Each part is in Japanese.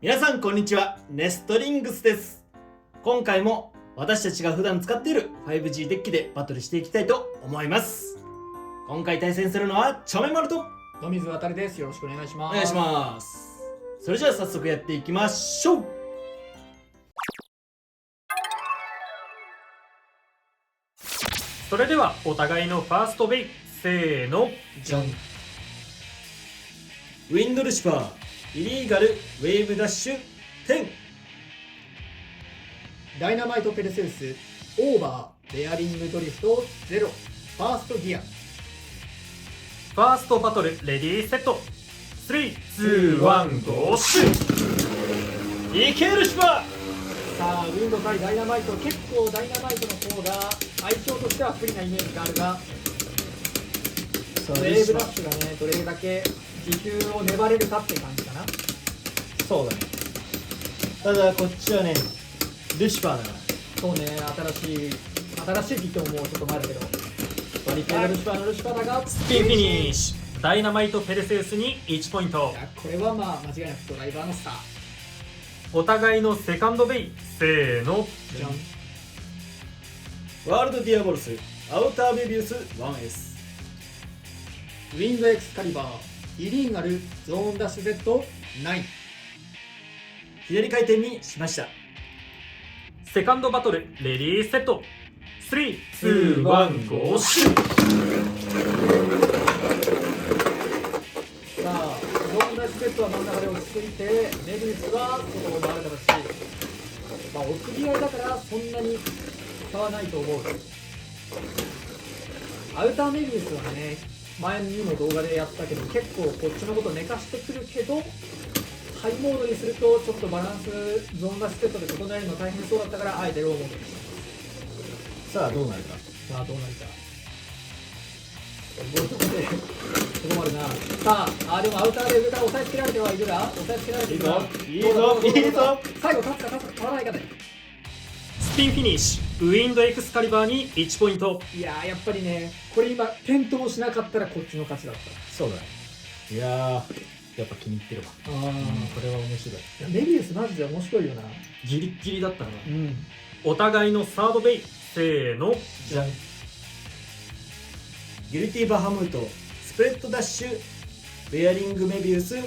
皆さんこんにちは、ネストリングスです。今回も私たちが普段使っている 5G デッキでバトルしていきたいと思います。今回対戦するのはちょめまると野水渡です。よろしくお願いします。お願いします。それじゃあ早速やっていきましょう。それではお互いのファーストベイ、せーの、じゃん。ウィンドルシファー、イリーガル、ウェーブダッシュ、10。ダイナマイトペルセウス、オーバー、ベアリングドリフト、ゼロ、ファーストギア。ファーストバトルレディーセット、3、2、1、ゴーシュ。いけるシファー。さあ、ウィンド対ダイナマイト、結構ダイナマイトの方が相性としては不利なイメージがあるが、ウェーブダッシュがね、どれだけ持久を粘れるかっていう感じかな。そうだね。ただこっちはね、ルシファーだから。そうね、新しいって思うこともあるけど、バリケードルシファーのルシファーだが、スピンフィニッシュ。ダイナマイトペルセウスに1ポイント。いや、これはまあ間違いなくドライバーのスター。お互いのセカンドベイ、せーの、じゃん。ワールドディアボルス、アウターメビウス 1S。ウィンドエクスカリバー、イリーガル、ゾーンダッシュ Z9。左回転にしました。セカンドバトルレディーセット、3、2、1、ゴーシュ。さあ、ゾーンダッシュ Z は真ん中で落ち着いて、メビウスは外を回る形。まあ、奥ぎ合いだからそんなに差はないと思う。アウターメビウスはね、前にも動画でやったけど、結構こっちのこと寝かしてくるけど、ハイモードにするとちょっとバランスゾーンダッシュ Z で整えるの大変そうだったからあえてローモードにしたさあどうなるか。さあどうなるか。とどまるな。さあ、でもアウターで上から押さえつけられてはいるが、押さえつけられているが、いいぞいいぞ。最後立つか取らないかで。スピンフィニッシュ。ウィンドエクスカリバーに1ポイント。いやー、やっぱりね、これ今転倒しなかったらこっちの勝ちだった。そうだね。いやー、やっぱ気に入ってるわ。あー、これは面白い。いやメビウスマジで面白いよな。ギリッギリだったな。うん。お互いのサードベイ、せーの、じゃん。ギルティバハムート、スプレッドダッシュ、ベアリングメビウス2。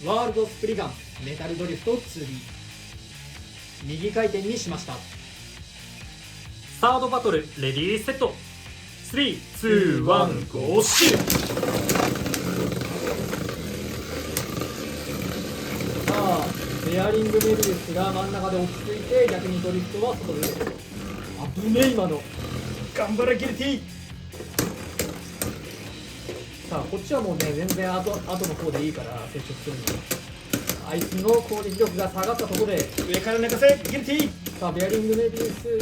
ワールドスプリガン、メタルドリフト 2B。右回転にしました。サードバトルレディーセット、3、2、1、ゴーシュ。さあ、ベアリングメビウスが真ん中で落ち着いて、逆にドリフトは外で。危ねえ今の。頑張れギルティ。さあ、こっちはもうね、全然後の方でいいから接触するんで。あいつの攻撃力が下がったところで、上から寝かせギルティ。さあ、ベアリングメビウス、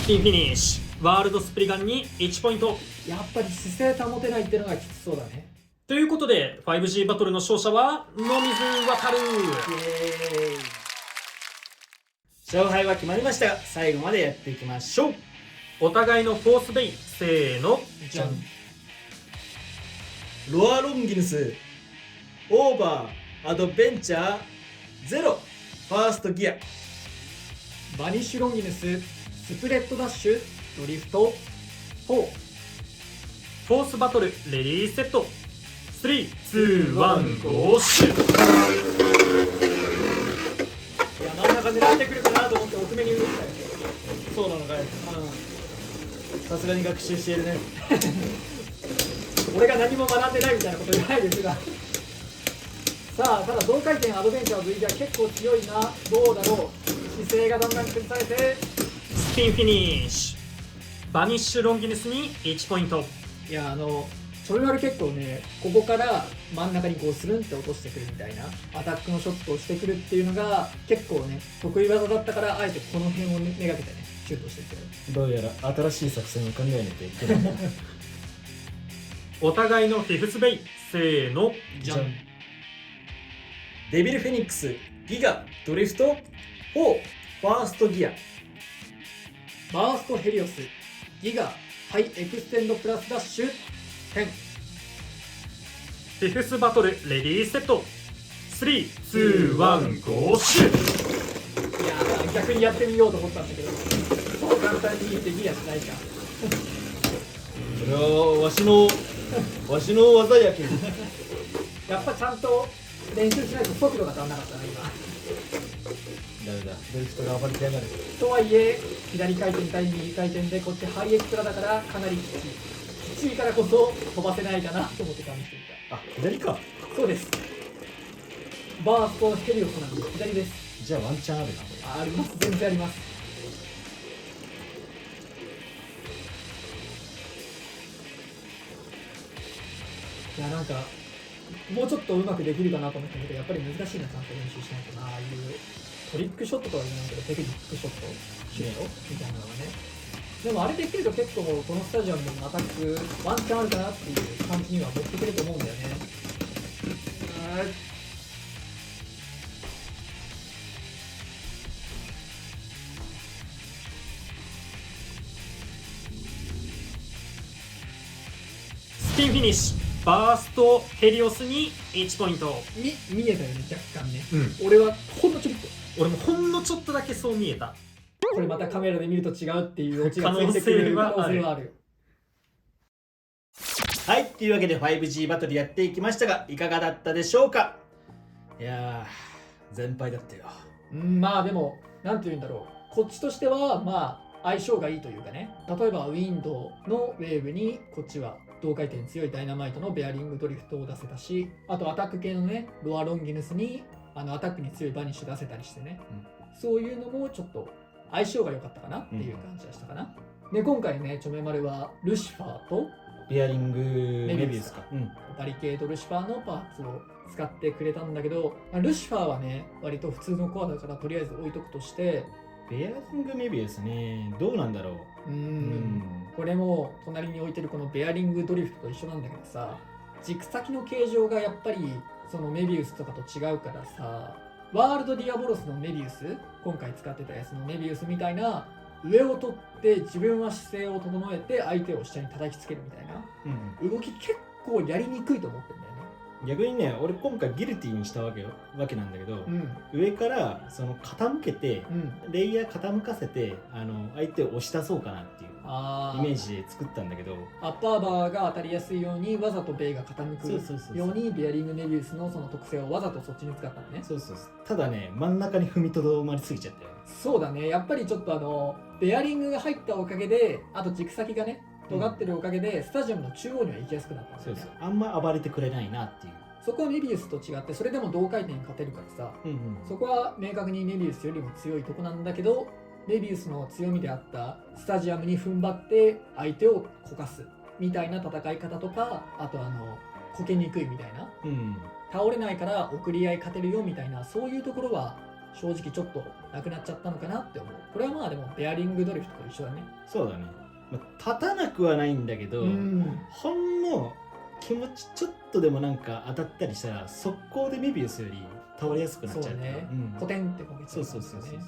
スピンフィニッシュ。ワールドスプリガンに1ポイント。やっぱり姿勢保てないっていうのがきつそうだね。ということで 5G バトルの勝者は野水渡る。イエーイ。勝敗は決まりましたが、最後までやっていきましょう。お互いのフォースベイ、せーの、じゃん。ロアロンギヌス、オーバー、アドベンチャー、ゼロ、ファーストギア。バニッシュロンギヌス、スプレッドダッシュ、ドリフト4。フォースバトルレディーセット、3、2、1、ゴーシュ。いや、真ん中狙ってくるかなと思って奥目に打ったよ。そうなのかい。さすがに学習しているね。俺が何も学んでないみたいなこと言わないですが。さあ、ただ同回転アドベンチャー V が結構強いな。どうだろう。姿勢がだんだん崩されて、スピンフィニッシュ。バニッシュロンギヌスに1ポイント。いや、ちょい悪結構ね、ここから真ん中にこうスルンって落としてくるみたいなアタックのショットをしてくるっていうのが結構ね、得意技だったから、あえてこの辺をめがけてね、シュートしていってる。どうやら新しい作戦を考えないといけないな。お互いのフィフスベイ、せーの、じゃん。デビルフェニックス、ギガ、ドリフト、4、ファーストギア。バーストヘリオス、ギガ、ハイエクステンドプラスダッシュ10。フフィフスバトルレディーセット3、2、1、ゴーシュいやー逆にやってみようと思ったんだけどそう簡単にできやしないか。それはわしの技やけん。やっぱちゃんと練習しないと速度が足らなかったな今。ダメだ、ドリフトが暴れてやがる。とはいえ左回転対右回転でこっちハイエクストラだからかなりきついからこそ飛ばせないかなと思って試してみあ、左か。た。そうです。バーストヘリオスなんで左です。じゃあワンチャンあるなこれ。あります、全然あります。いやなんかもうちょっとうまくできるかなと思ったけどやっぱり難しいな、ちゃんと練習しないとな。ああいうトリックショットとは言わないけどテクニックショットシュートみたいなのがね。でもあれできると結構このスタジアムでもアタックワンチャンあるかなっていう感じには持ってくると思うんだよね。スピンフィニッシュバーストヘリオスに1ポイント。見えたよね若干ね。うん、俺はほんのちょっと俺もほんのちょっとだけそう見えた。これまたカメラで見ると違うっていうオチがついてくる可能性はあるよ。はい、というわけで 5G バトルやっていきましたがいかがだったでしょうか。いやー全敗だったよ。まあでもなんて言うんだろう、こっちとしてはまあ相性がいいというかね。例えばウィンドウのウェーブにこっちは同回転強いダイナマイトのベアリングドリフトを出せたし、あとアタック系のねロアロンギヌスにアタックに強いバニッシュ出せたりしてね、そういうのもちょっと相性が良かったかなっていう感じがしたかな。で今回ねチョメマルはルシファーとビアリングメビウスか。バリケードルシファーのパーツを使ってくれたんだけど、ルシファーはね割と普通のコアだからとりあえず置いとくとして、ベアリングメビウスね、どうなんだろう。これも隣に置いてるこのベアリングドリフトと一緒なんだけどさ、軸先の形状がやっぱりそのメビウスとかと違うからさ、ワールドディアボロスのメビウス、今回使ってたやつのメビウスみたいな上を取って自分は姿勢を整えて相手を下に叩きつけるみたいな動き結構やりにくいと思ってんだよね。逆にね、俺今回ギルティにしたわけなんだけど、上からその傾けて、レイヤー傾かせて相手を押し出そうかなっていうイメージで作ったんだけど、アッパーバーが当たりやすいようにわざとベイが傾くようにベアリングメビウスのその特性をわざとそっちに使ったのね。そうただね、真ん中に踏みとどまりすぎちゃったよね。そうだね、やっぱりちょっとベアリングが入ったおかげで、あと軸先がね尖ってるおかげで、スタジアムの中央には行きやすくなったんだよね。あんま暴れてくれないなっていう。そこはメビウスと違って、それでも同回転に勝てるからさ、そこは明確にメビウスよりも強いとこなんだけど、メビウスの強みであったスタジアムに踏ん張って相手をこかすみたいな戦い方とか、あとこけにくいみたいな、倒れないから送り合い勝てるよみたいな、そういうところは正直ちょっとなくなっちゃったのかなって思う。これはまあでもベアリングドリフトと一緒だね。そうだね、立たなくはないんだけど、ほんの気持ちちょっとでもなんか当たったりしたら速攻でメビウスより倒れやすくなっちゃう。そうね、コテンってこけちゃうからね。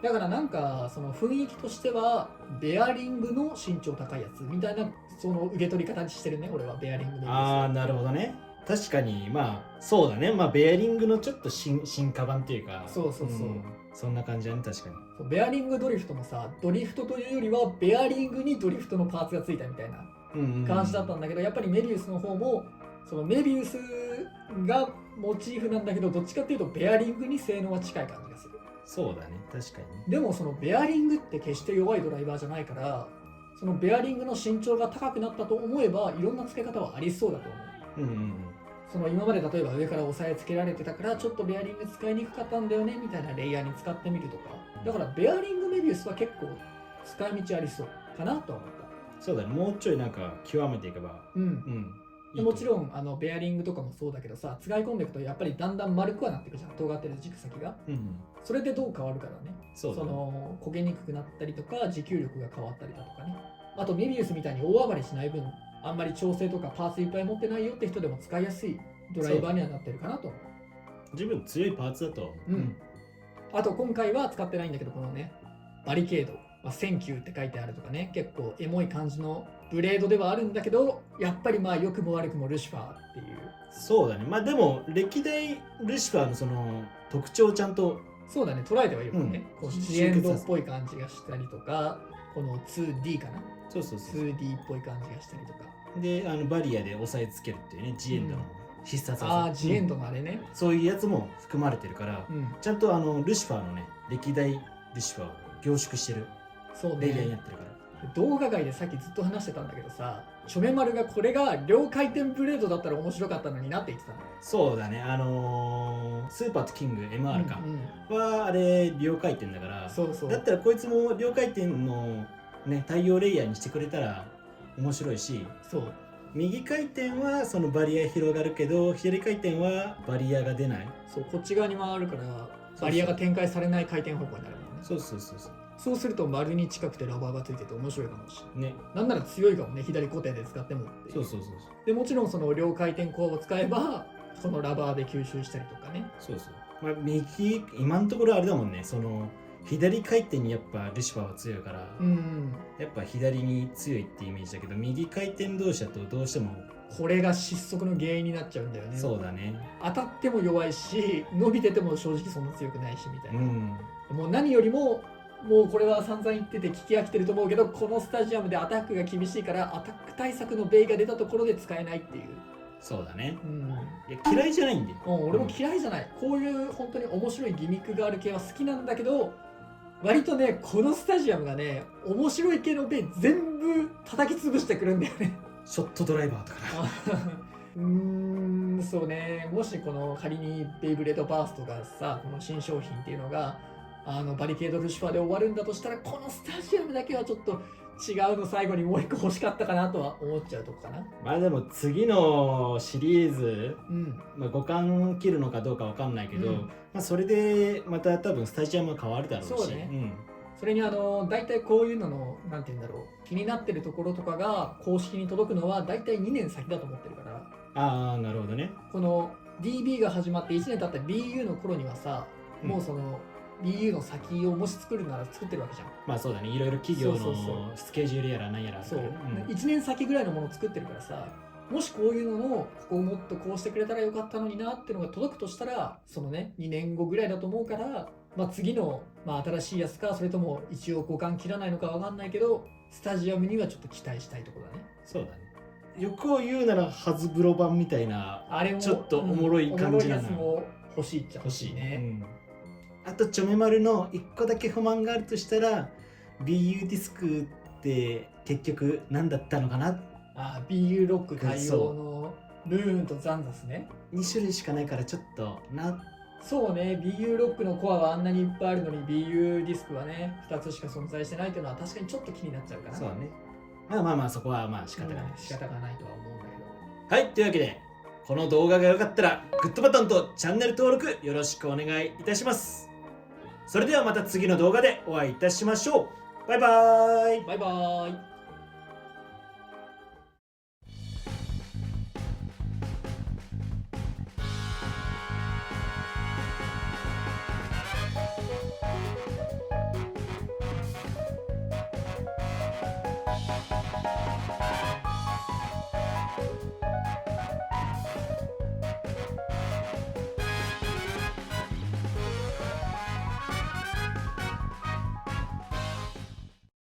だからなんかその雰囲気としてはベアリングの身長高いやつみたいなその受け取り方にしてるね、俺はベアリングメビウス。ああ、なるほどね。確かにまあそうだね、ベアリングのちょっと進化版っていうか、そんな感じだね。確かにベアリングドリフトもさ、ドリフトというよりはベアリングにドリフトのパーツがついたみたいな感じだったんだけど、やっぱりメビウスの方もそのメビウスがモチーフなんだけど、どっちかっていうとベアリングに性能は近い感じがする。そうだね、確かに。でもそのベアリングって決して弱いドライバーじゃないから、そのベアリングの身長が高くなったと思えばいろんな付け方はありそうだと思う。その今まで例えば上から押さえつけられてたからちょっとベアリング使いにくかったんだよねみたいなレイヤーに使ってみるとか、だからベアリングメビウスは結構使い道ありそうかなと思った。そうだね、もうちょいなんか極めていけば。でもちろんベアリングとかもそうだけどさ、使い込んでいくとやっぱりだんだん丸くはなっていくじゃん、尖ってる軸先が。それでどう変わるからね。その焦げにくくなったりとか持久力が変わったりだとかね。あとメビウスみたいに大暴れしない分、あんまり調整とかパーツいっぱい持ってないよって人でも使いやすいドライバーにはなってるかなと思う。十分強いパーツだと思う。あと今回は使ってないんだけど、このねバリケード、センキューって書いてあるとかね、結構エモい感じのブレードではあるんだけど、やっぱりまあ良くも悪くもルシファーっていう。そうだね。まあでも歴代ルシファーのその特徴をちゃんとそうだね、捉えてはいるもんね。こうジエンドっぽい感じがしたりとか、この 2D かな。そうそうそう。2D っぽい感じがしたりとか。でバリアで押さえつけるっていうね、ジエンドの必殺技。ああ、ジエンドのあれね。そういうやつも含まれてるから、ちゃんとルシファーのね、歴代ルシファーを凝縮してるレイヤーになってるから。動画外でさっきずっと話してたんだけどさ、チョメマルがこれが両回転ブレードだったら面白かったのになって言ってたの。そうだね、スーパーとキング MR か、はあれ両回転だから、そうそう、だったらこいつも両回転のね対応レイヤーにしてくれたら面白いし、そう、右回転はそのバリア広がるけど左回転はバリアが出ない。そう、こっち側に回るからバリアが展開されない回転方向になるもんね。そうそうそうそう。そうすると丸に近くてラバーがついてて面白いかもしれない。ね。なんなら強いかもね、左固定で使ってもっていう。そうそうそうそう。でもちろんその両回転コアを使えばそのラバーで吸収したりとかね。そうそう。まあ右今のところあれだもんね、その左回転にやっぱルシファーは強いから、やっぱ左に強いってイメージだけど、右回転同士だとどうしてもこれが失速の原因になっちゃうんだよね。そうだね。当たっても弱いし、伸びてても正直そんな強くないしみたいな。うん、もう何よりも、もうこれは散々言ってて聞き飽きてると思うけど、このスタジアムでアタックが厳しいからアタック対策のベイが出たところで使えないっていう。そうだね。いや嫌いじゃないんで。俺も嫌いじゃない。こういう本当に面白いギミックがある系は好きなんだけど、割とね、このスタジアムがね、面白い系のベイ全部叩き潰してくるんだよね。ショットドライバーとかそうね、もしこの仮にベイブレードバーストがさ、この新商品っていうのがバリケードルシファーで終わるんだとしたら、このスタジアムだけはちょっと違うの最後にもう一個欲しかったかなとは思っちゃうとこかな。まあでも次のシリーズ、まあ、5冠切るのかどうかわかんないけど、まあそれでまた多分スタジアムは変わるだろうし、そうね、それに大体こういうののなんて言うんだろう、気になってるところとかが公式に届くのは大体2年先だと思ってるから。ああ、なるほどね。この DB が始まって1年経った BU の頃にはさ、もうその BU の先をもし作るなら作ってるわけじゃん。まあそうだね、いろいろ企業のスケジュールやら何やらあるから、そう、1年先ぐらいのものを作ってるからさ、もしこういうののここをもっとこうしてくれたらよかったのになっていうのが届くとしたら、そのね2年後ぐらいだと思うから、まあ、次の、まあ、新しいやつか、それとも一応5冠切らないのかわかんないけど、スタジアムにはちょっと期待したいところだね。そうだね。欲を言うならハズブロ版みたいな、あれもちょっとおもろい感じなの、おもろいやつも欲しいっちゃ欲しいね。あとチョメマルの1個だけ不満があるとしたら、 BU ディスクって結局何だったのかな。BU ロック対応のルーンとザンザスね。2種類しかないからちょっとな。そうね、BU ロックのコアはあんなにいっぱいあるのに BU ディスクはね2つしか存在してないっていうのは確かにちょっと気になっちゃうかな。そうね。まあそこはまあ仕方がない、仕方がないとは思うんだけど。はい、というわけでこの動画が良かったらグッドボタンとチャンネル登録よろしくお願いいたします。それではまた次の動画でお会いいたしましょう。バイバーイ。バイバーイ。